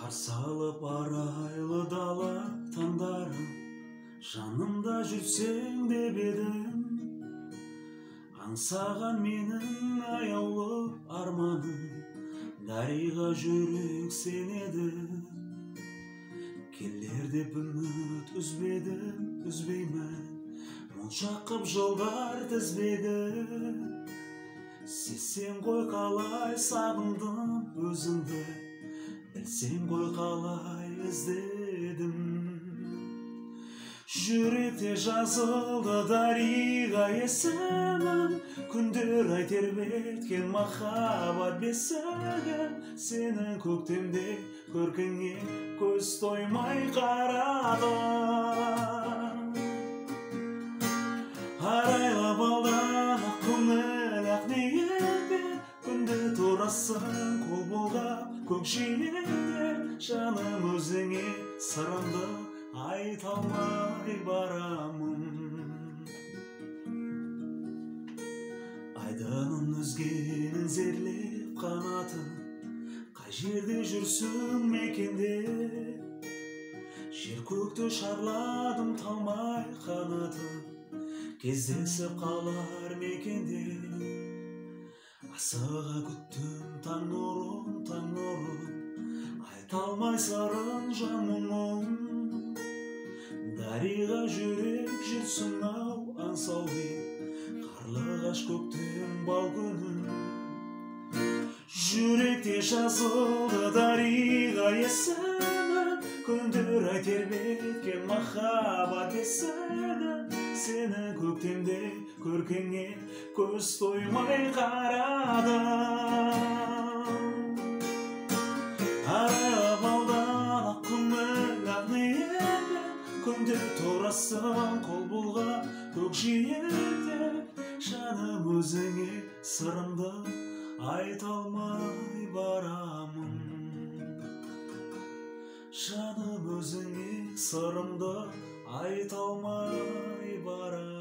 Қарсы алып арайлы дала таңдарым, жанымда жүрсең деп едім. Аңсаған менің аяулы арманым, дариға жүрек сен еді. Келер деп үміт үзбедім, үзбеймін, мұншақып жолдар тізбегі. Сезсең ғой қалай сағындым өзіңді, білсең ғой қалай іздедім. Жүректе жазылды дариға есімім, күндер ай тербеткен махаббат бесігім. Сенің көктемде көркіңе көз тоймай қарадым. Арайлап алдан ақ көңіл ақ ниетпен, күнде тұрасың қол бұлғап көкжиекте. Жаным өзіңе сырымды айта алмай барамын. Айдынын өзгенің зерлеп қанатын, қай жерде жүрсің мекенде. Жер көкті шарладым талмай қанатын, кездесіп қалар мекенде. Асыға күттім таң нұрын, таң нұрын, айта алмай сырын жан мұңын. Дариға жүрек жүрсің ау аңсаулы, қарлығаш көктем бал күнін. Жүректе жазылды дариға есімім, күндер ай тербеткен махаббат бесігім. Сенің көктемде көркіңе көз тоймай қарадым. Арайлап алдан ақ көңіл ақ ниетпен, күнде тұрасың қол бұлғап көкжиекте. Жаным өзіңе сырымды айта алмай барамын. Жаным өзіңе сырымды айта алмай барамын.